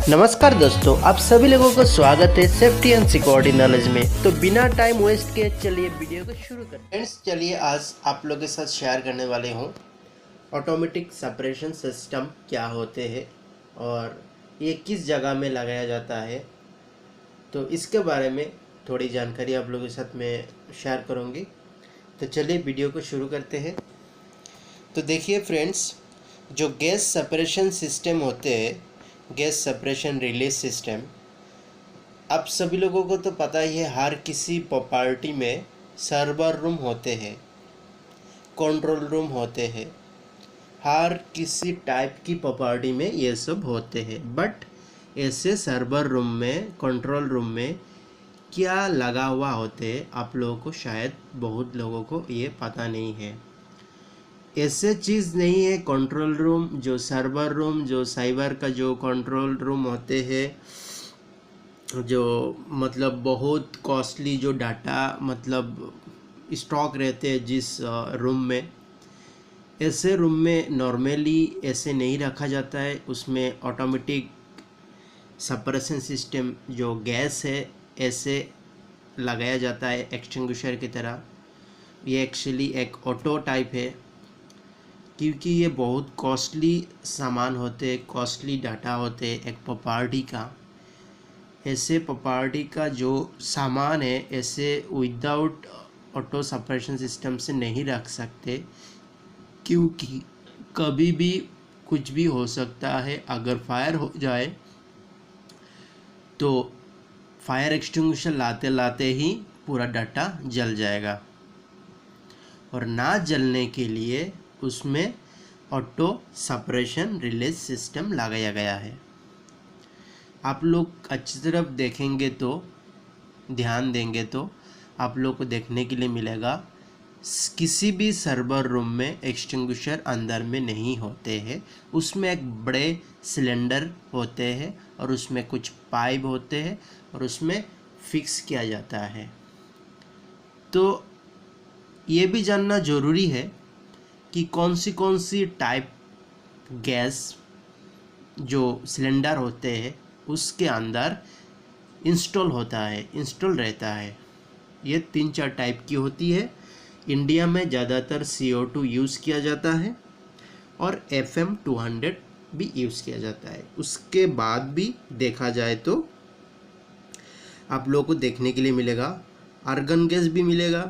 नमस्कार दोस्तों, आप सभी लोगों को स्वागत है सेफ्टी एंड सिक्योरिटी नॉलेज में। तो बिना टाइम वेस्ट के चलिए वीडियो को शुरू करते हैं। फ्रेंड्स, चलिए आज आप लोगों के साथ शेयर करने वाले हूँ ऑटोमेटिक सेपरेशन सिस्टम क्या होते हैं और ये किस जगह में लगाया जाता है। तो इसके बारे में थोड़ी जानकारी आप लोगों के साथ मैं शेयर करूँगी। तो चलिए वीडियो को शुरू करते हैं। तो देखिए फ्रेंड्स, जो गैस सेपरेशन सिस्टम होते हैं, गैस सेपरेशन रिलीज सिस्टम, आप सभी लोगों को तो पता ही है, हर किसी प्रॉपर्टी में सर्वर रूम होते हैं, कंट्रोल रूम होते हैं, हर किसी टाइप की प्रॉपर्टी में ये सब होते हैं। बट ऐसे सर्वर रूम में, कंट्रोल रूम में क्या लगा हुआ होते हैं, आप लोगों को शायद बहुत लोगों को ये पता नहीं है। ऐसे चीज़ नहीं है कंट्रोल रूम, जो सर्वर रूम, जो साइबर का जो कंट्रोल रूम होते हैं, जो मतलब बहुत कॉस्टली जो डाटा मतलब स्टॉक रहते हैं जिस रूम में, ऐसे रूम में नॉर्मली ऐसे नहीं रखा जाता है। उसमें ऑटोमेटिक सेपरेशन सिस्टम जो गैस है ऐसे लगाया जाता है एक्सटिंग्विशर की तरह। ये एक्चुअली एक ऑटो टाइप है, क्योंकि ये बहुत कॉस्टली सामान होते हैं, कॉस्टली डाटा होते हैं एक प्रॉपर्टी का। ऐसे प्रॉपर्टी का जो सामान है ऐसे विदाउट ऑटो सेपरेशन सिस्टम से नहीं रख सकते, क्योंकि कभी भी कुछ भी हो सकता है। अगर फायर हो जाए तो फायर एक्सटिंग्विशर लाते लाते ही पूरा डाटा जल जाएगा, और ना जलने के लिए उसमें ऑटो सेपरेशन रिलीज सिस्टम लगाया गया है। आप लोग अच्छी तरफ देखेंगे तो, ध्यान देंगे तो आप लोग को देखने के लिए मिलेगा किसी भी सर्वर रूम में एक्सटिंग्विशर अंदर में नहीं होते हैं। उसमें एक बड़े सिलेंडर होते हैं और उसमें कुछ पाइप होते हैं और उसमें फिक्स किया जाता है। तो ये भी जानना ज़रूरी है कि कौन सी टाइप गैस जो सिलेंडर होते हैं उसके अंदर इंस्टॉल रहता है। ये 3-4 टाइप की होती है। इंडिया में ज़्यादातर CO2 यूज़ किया जाता है और FM 200 भी यूज़ किया जाता है। उसके बाद भी देखा जाए तो आप लोगों को देखने के लिए मिलेगा आर्गन गैस भी मिलेगा,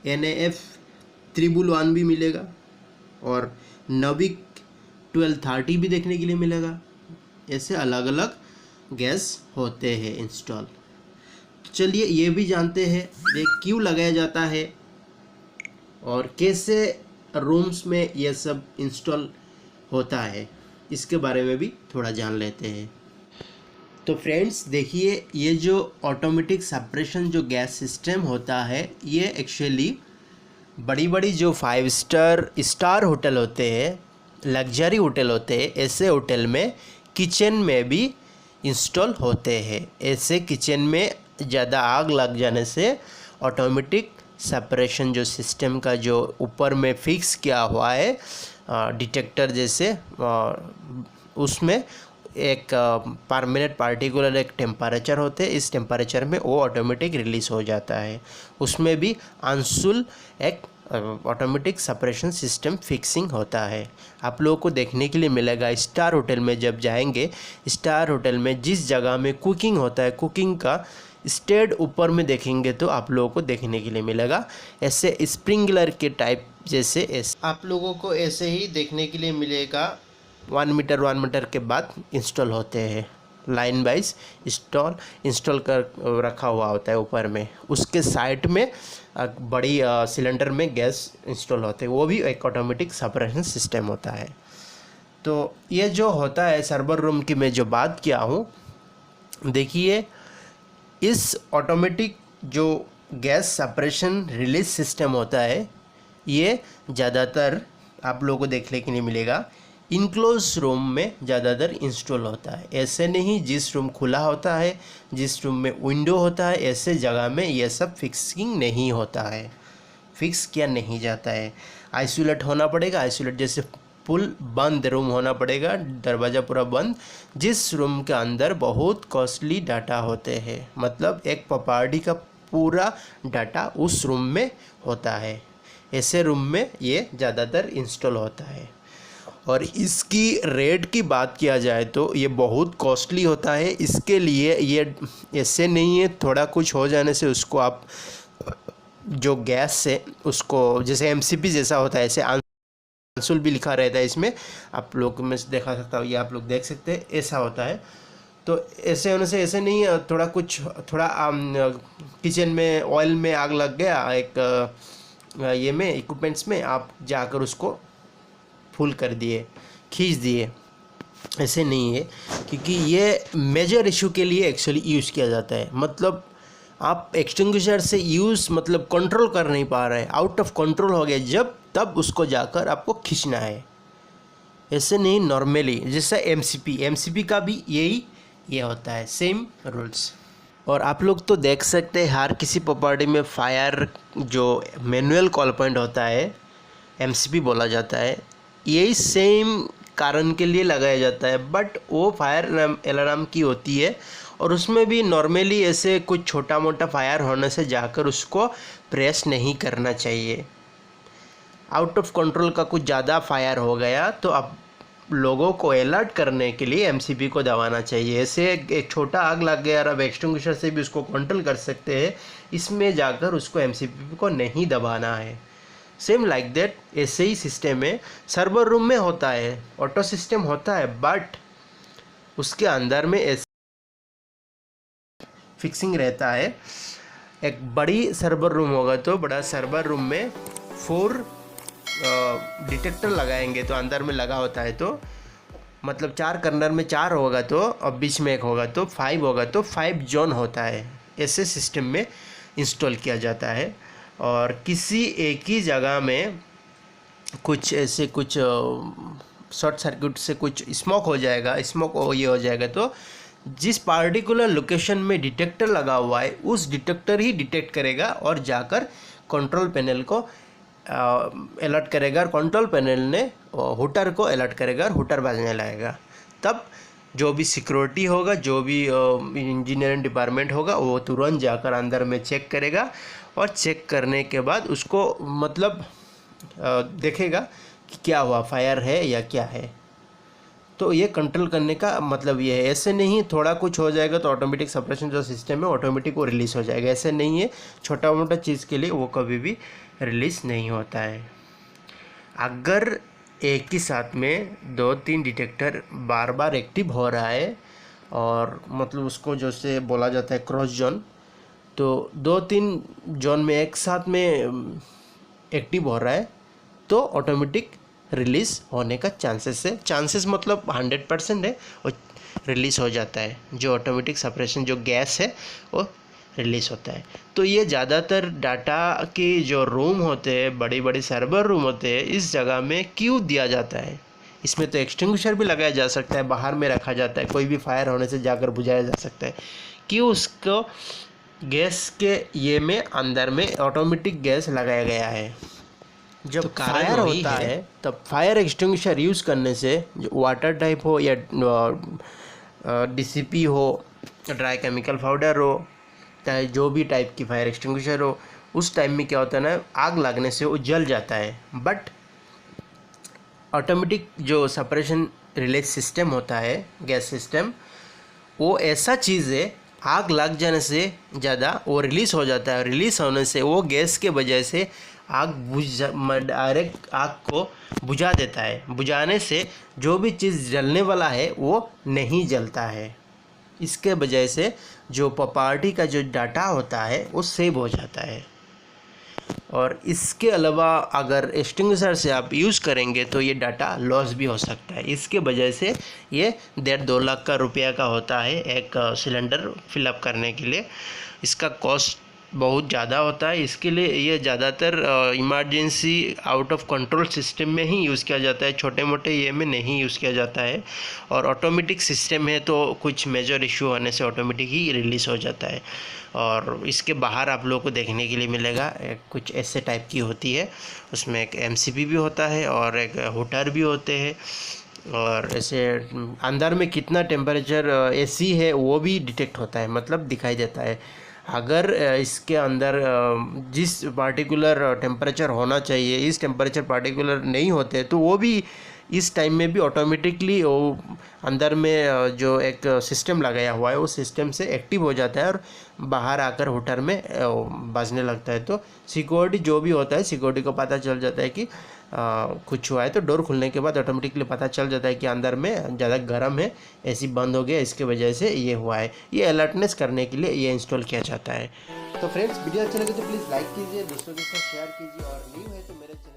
NAF 311 भी मिलेगा और नविक 1230 भी देखने के लिए मिलेगा। ऐसे अलग अलग गैस होते हैं इंस्टॉल। चलिए ये भी जानते हैं ये क्यों लगाया जाता है और कैसे रूम्स में ये सब इंस्टॉल होता है, इसके बारे में भी थोड़ा जान लेते हैं। तो फ्रेंड्स देखिए, ये जो ऑटोमेटिक सेपरेशन जो गैस सिस्टम होता है, ये एक्चुअली बड़ी बड़ी जो 5 स्टार होटल होते हैं, लग्जरी होटल होते हैं, ऐसे होटल में किचन में भी इंस्टॉल होते हैं। ऐसे किचन में ज़्यादा आग लग जाने से ऑटोमेटिक सेपरेशन जो सिस्टम का जो ऊपर में फिक्स किया हुआ है डिटेक्टर जैसे, उसमें एक पर मिनट पार्टिकुलर एक टेम्परेचर होते हैं। इस टेम्परेचर में वो ऑटोमेटिक रिलीज़ हो जाता है। उसमें भी अनसुल एक ऑटोमेटिक सेपरेशन सिस्टम फिक्सिंग होता है। आप लोगों को देखने के लिए मिलेगा स्टार होटल में। जब जाएंगे स्टार होटल में, जिस जगह में कुकिंग होता है, कुकिंग का स्टेड ऊपर में देखेंगे तो आप लोगों को देखने के लिए मिलेगा ऐसे स्प्रिंकलर के टाइप जैसे। ऐसे आप लोगों को ऐसे ही देखने के लिए मिलेगा 1 मीटर के बाद इंस्टॉल होते हैं, लाइन वाइज इंस्टॉल कर रखा हुआ होता है ऊपर में। उसके साइड में बड़ी सिलेंडर में गैस इंस्टॉल होते हैं, वो भी एक ऑटोमेटिक सेपरेशन सिस्टम होता है। तो ये जो होता है सर्वर रूम की मैं जो बात किया हूँ, देखिए इस ऑटोमेटिक जो गैस सेपरेशन रिलीज सिस्टम होता है, ये ज़्यादातर आप लोगों को देखने के लिए मिलेगा इनक्लोज रूम में ज़्यादातर इंस्टॉल होता है। ऐसे नहीं जिस रूम खुला होता है, जिस रूम में विंडो होता है, ऐसे जगह में ये सब फिक्सिंग नहीं होता है, फिक्स किया नहीं जाता है। आइसोलेट होना पड़ेगा। आइसोलेट जैसे फुल बंद रूम होना पड़ेगा, दरवाज़ा पूरा बंद, जिस रूम के अंदर बहुत कॉस्टली डाटा होते हैं। मतलब एक प्रॉपर्टी का पूरा डाटा उस रूम में होता है। ऐसे रूम में ये ज़्यादातर इंस्टॉल होता है। और इसकी रेट की बात किया जाए तो ये बहुत कॉस्टली होता है। इसके लिए ये ऐसे नहीं है थोड़ा कुछ हो जाने से उसको आप जो गैस से उसको जैसे एमसीपी जैसा होता है, ऐसे आंसुल भी लिखा रहता है इसमें, आप लोग में देखा सकता हूँ, ये आप लोग देख सकते हैं, ऐसा होता है। तो ऐसे होने से ऐसे नहीं है थोड़ा किचन में ऑयल में आग लग गया एक ये में इक्विपमेंट्स में, आप जाकर उसको फुल कर दिए, खींच दिए, ऐसे नहीं है। क्योंकि ये मेजर इशू के लिए एक्चुअली यूज़ किया जाता है। मतलब आप एक्सटिंग्विशर से यूज़ मतलब कंट्रोल कर नहीं पा रहे, आउट ऑफ कंट्रोल हो गया जब, तब उसको जाकर आपको खींचना है। ऐसे नहीं नॉर्मली, जैसे एमसीपी का भी ये होता है, सेम रूल्स। और आप लोग तो देख सकते हैं हर किसी प्रॉपर्टी में फायर जो मैनुअल कॉल पॉइंट होता है, एमसीपी बोला जाता है, यही सेम कारण के लिए लगाया जाता है। बट वो फायर अलार्म की होती है और उसमें भी नॉर्मली ऐसे कुछ छोटा मोटा फायर होने से जाकर उसको प्रेस नहीं करना चाहिए। आउट ऑफ कंट्रोल का कुछ ज़्यादा फायर हो गया तो आप लोगों को अलर्ट करने के लिए एमसीपी को दबाना चाहिए। ऐसे एक छोटा आग लग गया और अब एक्सटिंग्विशर से भी उसको कंट्रोल कर सकते हैं, इसमें जाकर उसको एमसीपी को नहीं दबाना है। सेम लाइक दैट ऐसे ही सिस्टम है, सर्वर रूम में होता है, ऑटो सिस्टम होता है, बट उसके अंदर में ऐसे फिक्सिंग रहता है। एक बड़ी सर्वर रूम होगा तो बड़ा सर्वर रूम में 4 डिटेक्टर लगाएंगे तो अंदर में लगा होता है, तो मतलब 4 कर्नर में 4 होगा तो और बीच में 1 होगा तो 5 होगा तो 5 जोन होता है। ऐसे सिस्टम में इंस्टॉल किया जाता है। और किसी एक ही जगह में कुछ ऐसे कुछ शॉर्ट सर्किट से कुछ स्मोक हो जाएगा, ये हो जाएगा तो जिस पार्टिकुलर लोकेशन में डिटेक्टर लगा हुआ है उस डिटेक्टर ही डिटेक्ट करेगा और जाकर कंट्रोल पैनल को अलर्ट करेगा, और कंट्रोल पैनल ने हुटर को अलर्ट करेगा और हुटर बजने लगेगा। तब जो भी सिक्योरिटी होगा, जो भी इंजीनियरिंग डिपार्टमेंट होगा, वो तुरंत जाकर अंदर में चेक करेगा और चेक करने के बाद उसको मतलब देखेगा कि क्या हुआ, फायर है या क्या है। तो ये कंट्रोल करने का मतलब ये है। ऐसे नहीं थोड़ा कुछ हो जाएगा तो ऑटोमेटिक सप्रेशन जो सिस्टम है ऑटोमेटिक वो रिलीज़ हो जाएगा। ऐसे नहीं है, छोटा मोटा चीज़ के लिए वो कभी भी रिलीज़ नहीं होता है। अगर एक ही साथ में 2-3 डिटेक्टर बार बार एक्टिव हो रहा है और मतलब उसको जैसे बोला जाता है क्रॉस जोन, तो 2-3 जोन में एक साथ में एक्टिव हो रहा है तो ऑटोमेटिक रिलीज़ होने का चांसेस मतलब 100% है और रिलीज़ हो जाता है। जो ऑटोमेटिक सप्रेशन जो गैस है वो रिलीज़ होता है। तो ये ज़्यादातर डाटा के जो रूम होते हैं, बड़ी बड़ी सर्वर रूम होते हैं, इस जगह में क्यों दिया जाता है। इसमें तो एक्सटिंग्विशर भी लगाया जा सकता है, बाहर में रखा जाता है, कोई भी फायर होने से जाकर बुझाया जा सकता है। क्यों उसको गैस के ये में अंदर में ऑटोमेटिक गैस लगाया गया है। जब तो फायर होता है तब फायर एक्सटिंग्विशर यूज़ करने से जो वाटर टाइप हो या डीसीपी हो, ड्राई केमिकल पाउडर हो, चाहे जो भी टाइप की फायर एक्सटिंग्विशर हो, उस टाइम में क्या होता है ना, आग लगने से वो जल जाता है। बट ऑटोमेटिक जो सेपरेशन रिले सिस्टम होता है, गैस सिस्टम, वो ऐसा चीज़ है, आग लग जाने से ज़्यादा वो रिलीज़ हो जाता है। रिलीज़ होने से वो गैस के वजह से आग डायरेक्ट आग को बुझा देता है। बुझाने से जो भी चीज़ जलने वाला है वो नहीं जलता है। इसके वजह से जो प्रॉपर्टी का जो डाटा होता है वो सेव हो जाता है। और इसके अलावा अगर एक्सटिंग्विशर से आप यूज़ करेंगे तो ये डाटा लॉस भी हो सकता है। इसके वजह से ये 1.5-2 लाख का रुपया का होता है एक सिलेंडर फिलअप करने के लिए। इसका कॉस्ट बहुत ज़्यादा होता है। इसके लिए ये ज़्यादातर emergency out of control system में ही यूज़ किया जाता है, छोटे मोटे ये में नहीं यूज़ किया जाता है। और ऑटोमेटिक सिस्टम है तो कुछ मेजर इशू होने से ऑटोमेटिक ही रिलीज़ हो जाता है। और इसके बाहर आप लोगों को देखने के लिए मिलेगा कुछ ऐसे टाइप की होती है, उसमें एक एमसीबी भी होता है और एक हुटर भी होते हैं। और ऐसे अंदर में कितना टेम्परेचर एसी है वो भी डिटेक्ट होता है, मतलब दिखाई देता है। अगर इसके अंदर जिस पार्टिकुलर टेम्परेचर होना चाहिए इस टेम्परेचर पार्टिकुलर नहीं होते तो वो भी इस टाइम में भी ऑटोमेटिकली वो अंदर में जो एक सिस्टम लगाया हुआ है वो सिस्टम से एक्टिव हो जाता है और बाहर आकर हुटर में बजने लगता है। तो सिक्योरिटी जो भी होता है सिक्योरिटी को पता चल जाता है कि कुछ हुआ है। तो डोर खुलने के बाद ऑटोमेटिकली पता चल जाता है कि अंदर में ज़्यादा गर्म है, एसी बंद हो गया, इसके वजह से ये हुआ है। ये अलर्टनेस करने के लिए ये इंस्टॉल किया जाता है। तो फ्रेंड्स वीडियो अच्छा लगे तो प्लीज़ लाइक कीजिए, दोस्तों के साथ शेयर कीजिए और न्यू है तो मेरे चैनल